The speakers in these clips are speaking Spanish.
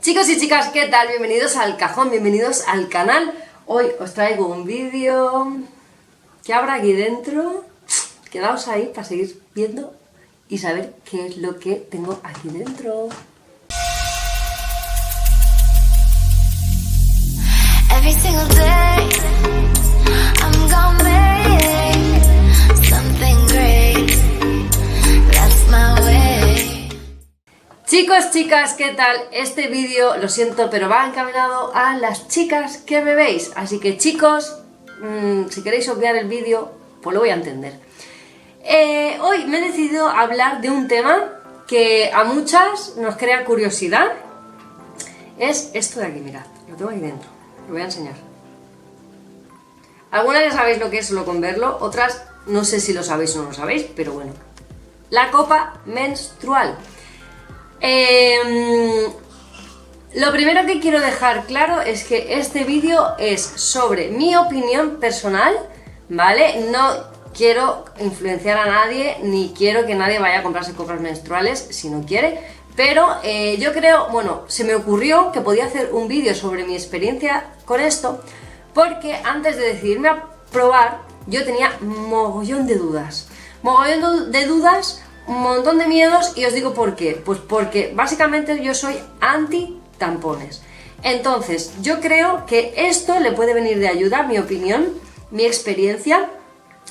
Chicos y chicas, ¿qué tal? Bienvenidos al cajón, bienvenidos al canal. Hoy os traigo un vídeo. ¿Qué habrá aquí dentro? Quedaos ahí para seguir viendo y saber qué es lo que tengo aquí dentro. Every single day, I'm gonna make something great. That's my way. Chicos, chicas, ¿qué tal? Este vídeo, lo siento, pero va encaminado a las chicas que me veis. Así que chicos, si queréis obviar el vídeo, pues lo voy a entender. Hoy me he decidido hablar de un tema que a muchas nos crea curiosidad. Es esto de aquí, mirad, lo tengo aquí dentro. Lo voy a enseñar. Algunas ya sabéis lo que es solo con verlo, otras no sé si lo sabéis o no lo sabéis, pero bueno. La copa menstrual. Lo primero que quiero dejar claro es que este vídeo es sobre mi opinión personal, ¿vale? No quiero influenciar a nadie, ni quiero que nadie vaya a comprarse copas menstruales si no quiere. Pero yo creo, bueno, se me ocurrió que podía hacer un vídeo sobre mi experiencia con esto, porque antes de decidirme a probar, yo tenía mogollón de dudas. Un montón de miedos, y os digo por qué. Pues porque básicamente yo soy anti tampones. Entonces, yo creo que esto le puede venir de ayuda, mi opinión, mi experiencia,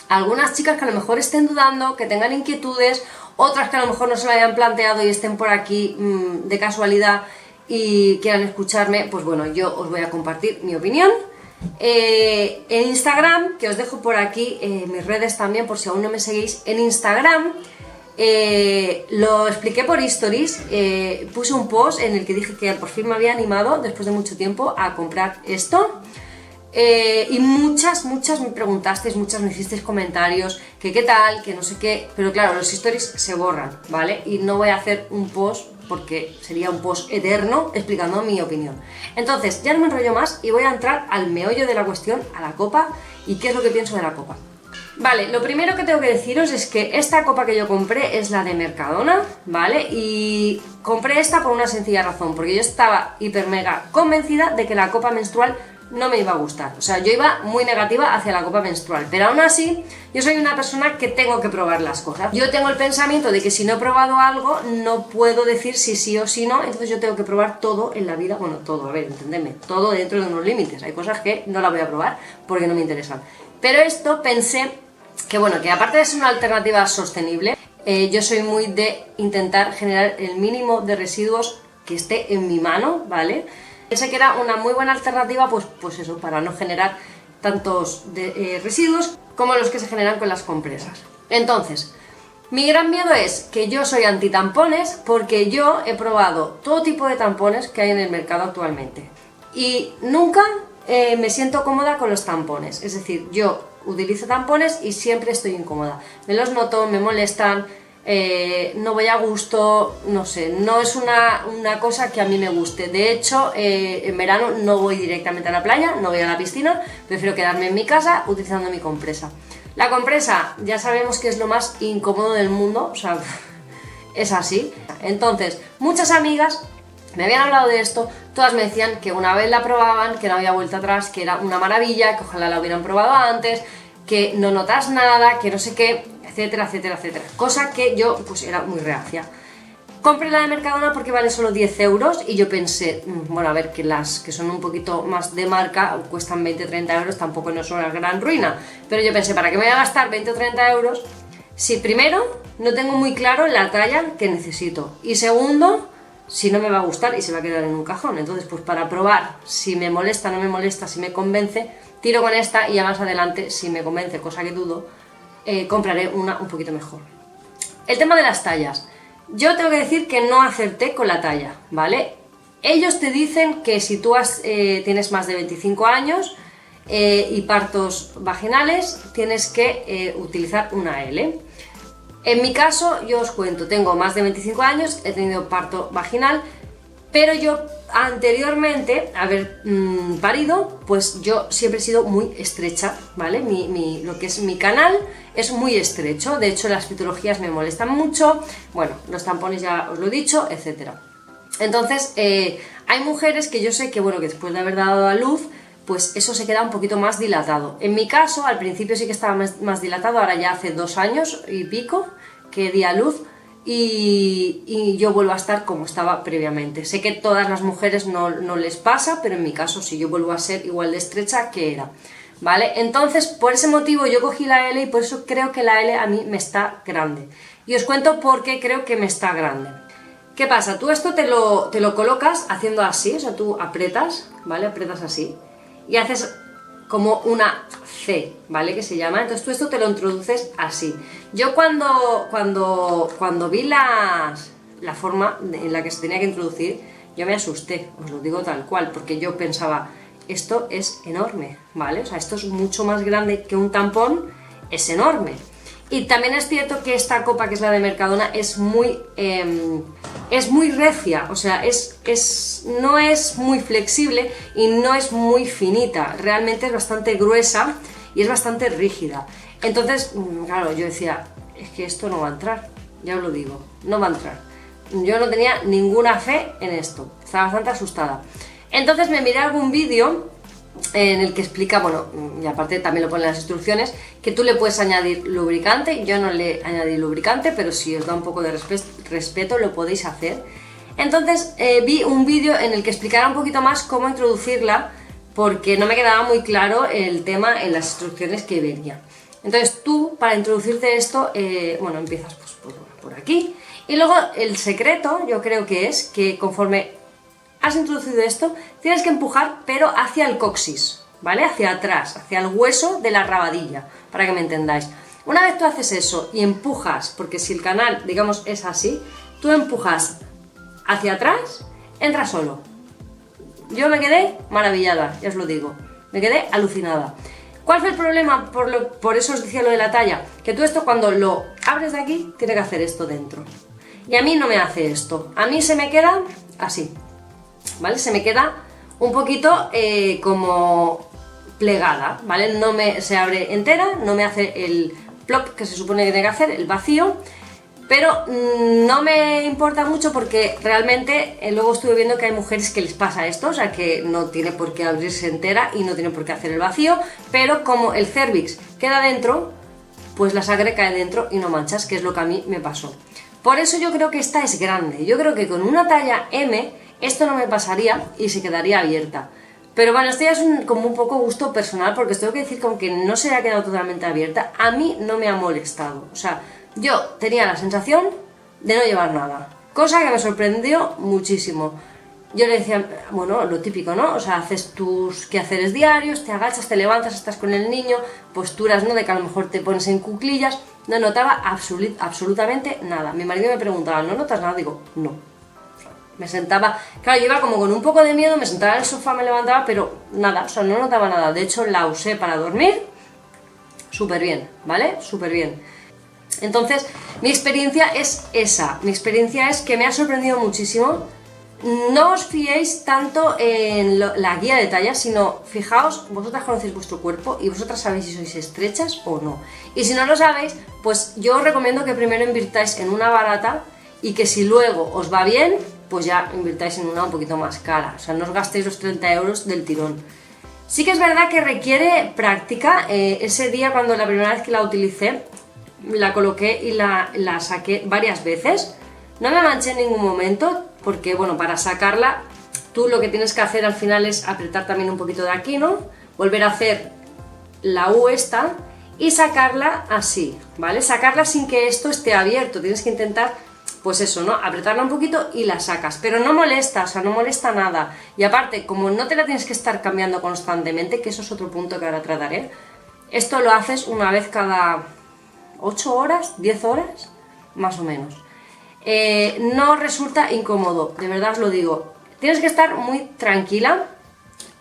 a algunas chicas que a lo mejor estén dudando, que tengan inquietudes, otras que a lo mejor no se lo hayan planteado y estén por aquí de casualidad y quieran escucharme. Pues bueno, yo os voy a compartir mi opinión. En Instagram, que os dejo por aquí mis redes también, por si aún no me seguís, en Instagram lo expliqué por stories, puse un post en el que dije que por fin me había animado, después de mucho tiempo, a comprar esto. Y muchas me preguntasteis, muchas me hicisteis comentarios, que qué tal, que no sé qué, pero claro, los stories se borran, ¿vale? Y no voy a hacer un post porque sería un post eterno explicando mi opinión. Entonces, ya no me enrollo más y voy a entrar al meollo de la cuestión, a la copa, y qué es lo que pienso de la copa. Vale, lo primero que tengo que deciros es que esta copa que yo compré es la de Mercadona, ¿vale? Y compré esta por una sencilla razón, porque yo estaba hiper mega convencida de que la copa menstrual no me iba a gustar. O sea, yo iba muy negativa hacia la copa menstrual, pero aún así yo soy una persona que tengo que probar las cosas. Yo tengo el pensamiento de que si no he probado algo no puedo decir si sí o si no, entonces yo tengo que probar todo en la vida. Bueno, todo, a ver, entendedme, todo dentro de unos límites. Hay cosas que no las voy a probar porque no me interesan. Pero esto pensé que bueno, que aparte de ser una alternativa sostenible, yo soy muy de intentar generar el mínimo de residuos que esté en mi mano, ¿vale? Pensé que era una muy buena alternativa, pues eso, para no generar tantos residuos como los que se generan con las compresas. Entonces, mi gran miedo es que yo soy anti tampones, porque yo he probado todo tipo de tampones que hay en el mercado actualmente y nunca me siento cómoda con los tampones. Es decir, yo utilizo tampones y siempre estoy incómoda. Me los noto, me molestan, no voy a gusto, no sé, no es una cosa que a mí me guste. De hecho, en verano no voy directamente a la playa, no voy a la piscina, prefiero quedarme en mi casa utilizando mi compresa. La compresa ya sabemos que es lo más incómodo del mundo, o sea, es así. Entonces, muchas amigas me habían hablado de esto, todas me decían que una vez la probaban, que no había vuelta atrás, que era una maravilla, que ojalá la hubieran probado antes, que no notas nada, que no sé qué, etcétera, etcétera, etcétera. Cosa que yo pues era muy reacia. Compré la de Mercadona porque vale solo 10 euros y yo pensé, bueno, a ver, que las que son un poquito más de marca cuestan 20-30 euros, tampoco no es una gran ruina. Pero yo pensé, ¿para qué me voy a gastar 20 o 30 euros si primero no tengo muy claro la talla que necesito? Y segundo, si no me va a gustar y se va a quedar en un cajón. Entonces, pues para probar si me molesta, no me molesta, si me convence, tiro con esta y ya más adelante, si me convence, cosa que dudo, compraré una un poquito mejor. El tema de las tallas. Yo tengo que decir que no acerté con la talla, ¿vale? Ellos te dicen que si tú tienes más de 25 años y partos vaginales, tienes que utilizar una L. En mi caso, yo os cuento, tengo más de 25 años, he tenido parto vaginal, pero yo anteriormente a haber parido, pues yo siempre he sido muy estrecha, ¿vale? Lo que es mi canal es muy estrecho, de hecho las fitologías me molestan mucho, bueno, los tampones ya os lo he dicho, etcétera. Entonces, hay mujeres que yo sé que, bueno, que después de haber dado a luz, pues eso se queda un poquito más dilatado. En mi caso, al principio sí que estaba más dilatado, ahora ya hace 2 años y pico que di a luz, y yo vuelvo a estar como estaba previamente. Sé que todas las mujeres no les pasa, pero en mi caso sí, yo vuelvo a ser igual de estrecha que era, ¿vale? Entonces, por ese motivo yo cogí la L y por eso creo que la L a mí me está grande. Y os cuento por qué creo que me está grande. ¿Qué pasa? Tú esto te lo colocas haciendo así, o sea, tú aprietas, ¿vale? Aprietas así y haces como una C, ¿vale? Que se llama. Entonces tú esto te lo introduces así. Yo cuando vi la forma en la que se tenía que introducir, yo me asusté, os lo digo tal cual, porque yo pensaba, esto es enorme, ¿vale? O sea, esto es mucho más grande que un tampón, es enorme. Y también es cierto que esta copa, que es la de Mercadona, es muy recia, o sea, no es muy flexible y no es muy finita, realmente es bastante gruesa y es bastante rígida. Entonces, claro, yo decía, es que esto no va a entrar, ya os lo digo, no va a entrar. Yo no tenía ninguna fe en esto, estaba bastante asustada. Entonces me miré algún vídeo en el que explica, bueno, y aparte también lo pone en las instrucciones, que tú le puedes añadir lubricante. Yo no le añadí lubricante, pero si os da un poco de respeto lo podéis hacer. Entonces vi un vídeo en el que explicara un poquito más cómo introducirla, porque no me quedaba muy claro el tema en las instrucciones que venía. Entonces tú, para introducirte esto, bueno, empiezas pues, por aquí, y luego el secreto yo creo que es que conforme has introducido esto, tienes que empujar, pero hacia el coxis, ¿vale? Hacia atrás, hacia el hueso de la rabadilla, para que me entendáis. Una vez tú haces eso y empujas, porque si el canal, digamos, es así, tú empujas hacia atrás, entra solo. Yo me quedé maravillada, ya os lo digo, me quedé alucinada. ¿Cuál fue el problema? Por eso os decía lo de la talla, que tú esto cuando lo abres de aquí, tiene que hacer esto dentro. Y a mí no me hace esto, a mí se me queda así. ¿Vale? Se me queda un poquito como plegada, ¿vale? No se abre entera, no me hace el plop que se supone que tiene que hacer, el vacío, pero no me importa mucho porque realmente luego estuve viendo que hay mujeres que les pasa esto, o sea que no tiene por qué abrirse entera y no tiene por qué hacer el vacío, pero como el cervix queda dentro, pues la sangre cae dentro y no manchas, que es lo que a mí me pasó. Por eso yo creo que esta es grande, yo creo que con una talla M esto no me pasaría y se quedaría abierta. Pero bueno, esto ya es como un poco gusto personal, porque os tengo que decir que aunque no se haya quedado totalmente abierta, a mí no me ha molestado. O sea, yo tenía la sensación de no llevar nada, cosa que me sorprendió muchísimo. Yo le decía, bueno, lo típico, ¿no? O sea, haces tus quehaceres diarios, te agachas, te levantas, estás con el niño, posturas, ¿no? De que a lo mejor te pones en cuclillas. No notaba absolutamente nada. Mi marido me preguntaba, ¿no notas nada? Digo, no. Me sentaba, claro, yo iba como con un poco de miedo, me sentaba en el sofá, me levantaba, pero nada, o sea, no notaba nada. De hecho, la usé para dormir súper bien, ¿vale? Súper bien. Entonces, mi experiencia es esa. Mi experiencia es que me ha sorprendido muchísimo. No os fiéis tanto en la guía de tallas, sino fijaos, vosotras conocéis vuestro cuerpo y vosotras sabéis si sois estrechas o no. Y si no lo sabéis, pues yo os recomiendo que primero invirtáis en una barata y que si luego os va bien, pues ya invirtáis en una un poquito más cara. O sea, no os gastéis los 30 euros del tirón. Sí que es verdad que requiere práctica. Ese día, cuando la primera vez que la utilicé, la coloqué y la saqué varias veces. No me manché en ningún momento, porque bueno, para sacarla, tú lo que tienes que hacer al final es apretar también un poquito de aquí, ¿no? Volver a hacer la U esta y sacarla así, ¿vale? Sacarla sin que esto esté abierto. Tienes que intentar, pues eso, ¿no? Apretarla un poquito y la sacas, pero no molesta, o sea, no molesta nada. Y aparte, como no te la tienes que estar cambiando constantemente, que eso es otro punto que ahora trataré, esto lo haces una vez cada 8 horas, 10 horas, más o menos. No resulta incómodo, de verdad os lo digo. Tienes que estar muy tranquila.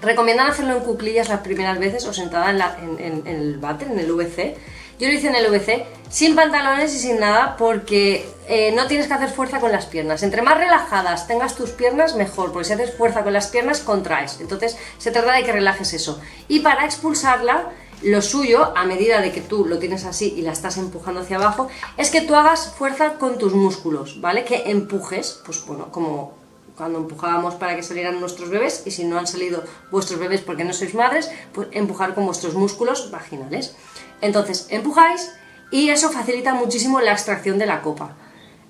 Recomiendan hacerlo en cuclillas las primeras veces o sentada en el váter, en el VC. Yo lo hice en el VC, sin pantalones y sin nada, porque no tienes que hacer fuerza con las piernas. Entre más relajadas tengas tus piernas, mejor, porque si haces fuerza con las piernas, contraes. Entonces se trata de que relajes eso. Y para expulsarla, lo suyo, a medida de que tú lo tienes así y la estás empujando hacia abajo, es que tú hagas fuerza con tus músculos, ¿vale? Que empujes, pues bueno, como cuando empujábamos para que salieran nuestros bebés, y si no han salido vuestros bebés porque no sois madres, pues empujar con vuestros músculos vaginales. Entonces empujáis y eso facilita muchísimo la extracción de la copa.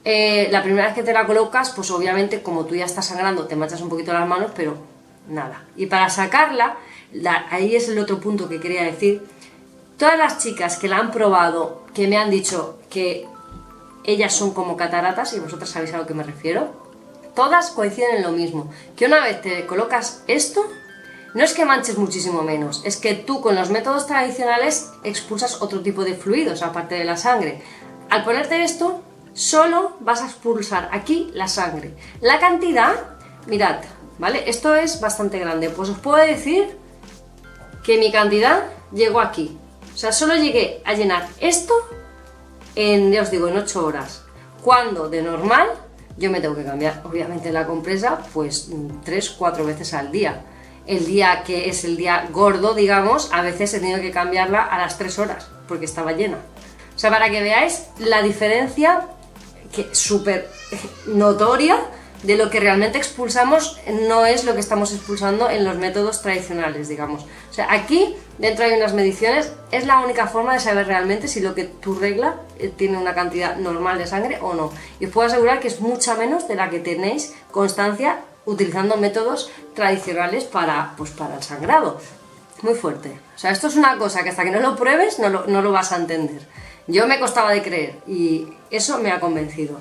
La primera vez que te la colocas, pues obviamente como tú ya estás sangrando te manchas un poquito las manos, pero nada. Y para sacarla, ahí es el otro punto que quería decir, todas las chicas que la han probado, que me han dicho que ellas son como cataratas, y vosotras sabéis a lo que me refiero, todas coinciden en lo mismo, que una vez te colocas esto, no es que manches muchísimo menos, es que tú con los métodos tradicionales expulsas otro tipo de fluidos, aparte de la sangre. Al ponerte esto, solo vas a expulsar aquí la sangre. La cantidad, mirad, ¿vale? Esto es bastante grande, pues os puedo decir que mi cantidad llegó aquí. O sea, solo llegué a llenar esto en, ya os digo, en 8 horas. Cuando de normal yo me tengo que cambiar, obviamente, la compresa pues 3-4 veces al día. El día que es el día gordo, digamos, a veces he tenido que cambiarla a las 3 horas porque estaba llena. O sea, para que veáis la diferencia que súper notoria de lo que realmente expulsamos, no es lo que estamos expulsando en los métodos tradicionales, digamos. O sea, aquí dentro hay unas mediciones, es la única forma de saber realmente si lo que tu regla tiene una cantidad normal de sangre o no. Y os puedo asegurar que es mucha menos de la que tenéis constancia utilizando métodos tradicionales para el sangrado. Muy fuerte. O sea, esto es una cosa que hasta que no lo pruebes no lo vas a entender. Yo me costaba de creer y eso me ha convencido.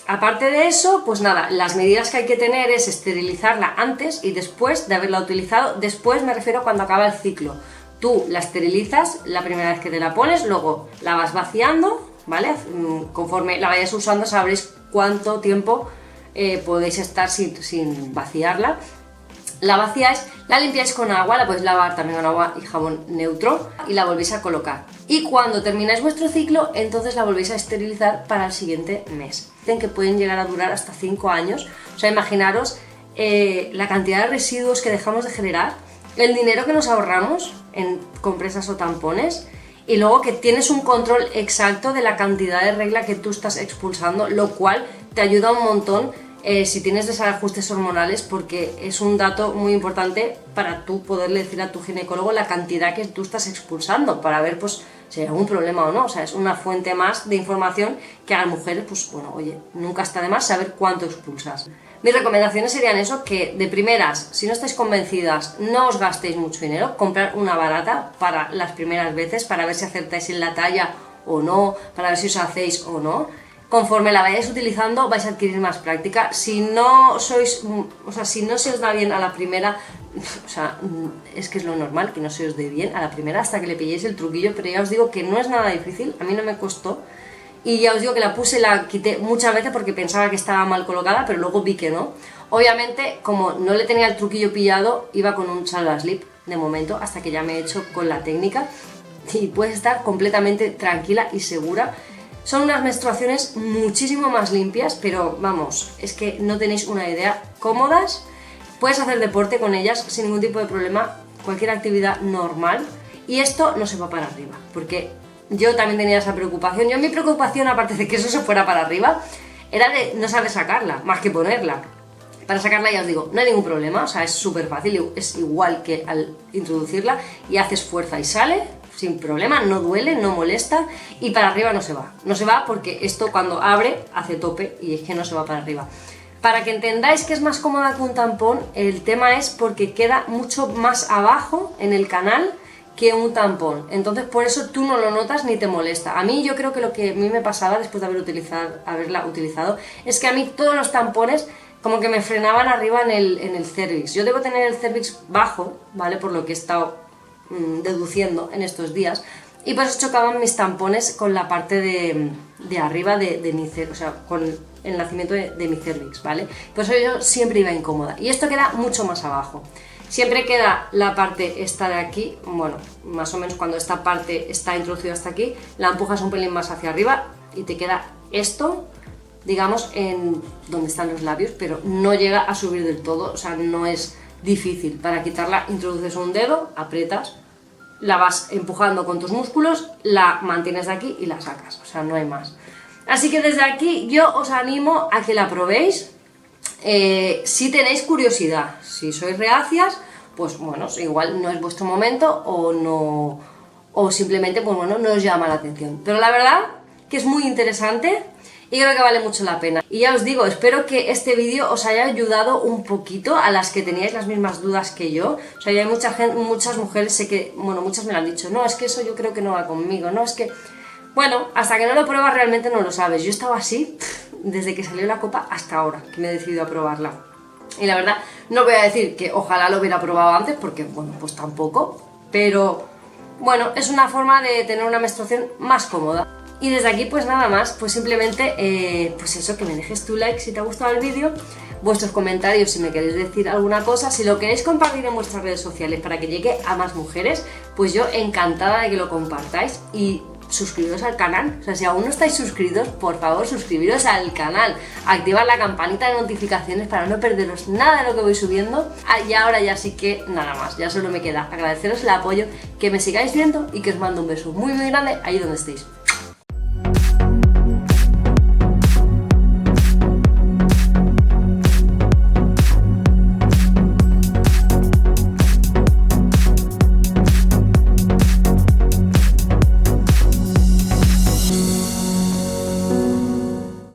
Aparte de eso, pues nada, las medidas que hay que tener es esterilizarla antes y después de haberla utilizado. Después me refiero a cuando acaba el ciclo. Tú la esterilizas la primera vez que te la pones, luego la vas vaciando, ¿vale? Conforme la vayas usando sabréis cuánto tiempo podéis estar sin vaciarla. La vaciáis, la limpiáis con agua, la podéis lavar también con agua y jabón neutro y la volvéis a colocar. Y cuando termináis vuestro ciclo, entonces la volvéis a esterilizar para el siguiente mes. Dicen que pueden llegar a durar hasta 5 años. O sea, imaginaros la cantidad de residuos que dejamos de generar, el dinero que nos ahorramos en compresas o tampones, y luego que tienes un control exacto de la cantidad de regla que tú estás expulsando, lo cual te ayuda un montón si tienes desajustes hormonales, porque es un dato muy importante para tú poderle decir a tu ginecólogo la cantidad que tú estás expulsando, para ver pues si hay algún problema o no. O sea, es una fuente más de información que a las mujeres, pues bueno, oye, nunca está de más saber cuánto expulsas. Mis recomendaciones serían eso, que de primeras, si no estáis convencidas, no os gastéis mucho dinero, comprar una barata para las primeras veces, para ver si acertáis en la talla o no, para ver si os hacéis o no. Conforme la vayáis utilizando vais a adquirir más práctica. Si no sois, o sea, si no se os da bien a la primera, o sea, es que es lo normal que no se os dé bien a la primera hasta que le pilléis el truquillo, pero ya os digo que no es nada difícil, a mí no me costó. Y ya os digo que la puse, la quité muchas veces porque pensaba que estaba mal colocada, pero luego vi que no. Obviamente, como no le tenía el truquillo pillado, iba con un salva slip de momento, hasta que ya me he hecho con la técnica. Y puedes estar completamente tranquila y segura. Son unas menstruaciones muchísimo más limpias, pero vamos, es que no tenéis una idea. Cómodas, puedes hacer deporte con ellas sin ningún tipo de problema, cualquier actividad normal. Y esto no se va para arriba, porque yo también tenía esa preocupación. Mi preocupación, aparte de que eso se fuera para arriba, era de no saber sacarla, más que ponerla. Para sacarla, ya os digo, no hay ningún problema, o sea, es súper fácil, es igual que al introducirla, y haces fuerza y sale sin problema, no duele, no molesta, y para arriba no se va. No se va porque esto cuando abre hace tope y es que no se va para arriba. Para que entendáis que es más cómoda que un tampón, el tema es porque queda mucho más abajo en el canal que un tampón. Entonces por eso tú no lo notas ni te molesta. A mí, yo creo que lo que a mí me pasaba después de haberla utilizado es que a mí todos los tampones como que me frenaban arriba en el cervix. Yo debo tener el cervix bajo, ¿vale? Por lo que he estado deduciendo en estos días, y por eso chocaban mis tampones con la parte de arriba de mi cervix, o sea, con el nacimiento de mi cervix, ¿vale? Por eso yo siempre iba incómoda, y esto queda mucho más abajo. Siempre queda la parte esta de aquí, bueno, más o menos cuando esta parte está introducida hasta aquí, la empujas un pelín más hacia arriba y te queda esto, digamos, en donde están los labios, pero no llega a subir del todo, o sea, no es difícil. Para quitarla introduces un dedo, aprietas, la vas empujando con tus músculos, la mantienes de aquí y la sacas, o sea, no hay más. Así que desde aquí yo os animo a que la probéis. si tenéis curiosidad, si sois reacias, pues bueno, igual no es vuestro momento o no, o simplemente pues bueno, no os llama la atención. Pero la verdad que es muy interesante y creo que vale mucho la pena. Y ya os digo, espero que este vídeo os haya ayudado un poquito a las que teníais las mismas dudas que yo. O sea, hay mucha gente, muchas mujeres, sé que, bueno, muchas me lo han dicho, no, es que eso yo creo que no va conmigo, no, es que... Bueno, hasta que no lo pruebas realmente no lo sabes. Yo estaba así desde que salió la copa hasta ahora, que me he decidido a probarla. Y la verdad, no voy a decir que ojalá lo hubiera probado antes, porque bueno, pues tampoco. Pero bueno, es una forma de tener una menstruación más cómoda. Y desde aquí pues nada más, pues simplemente pues eso, que me dejes tu like si te ha gustado el vídeo, vuestros comentarios si me queréis decir alguna cosa, si lo queréis compartir en vuestras redes sociales para que llegue a más mujeres, pues yo encantada de que lo compartáis y suscribiros al canal. O sea, si aún no estáis suscritos, por favor suscribiros al canal, activad la campanita de notificaciones para no perderos nada de lo que voy subiendo. Y ahora ya sí que nada más, ya solo me queda agradeceros el apoyo, que me sigáis viendo y que os mando un beso muy muy grande ahí donde estéis.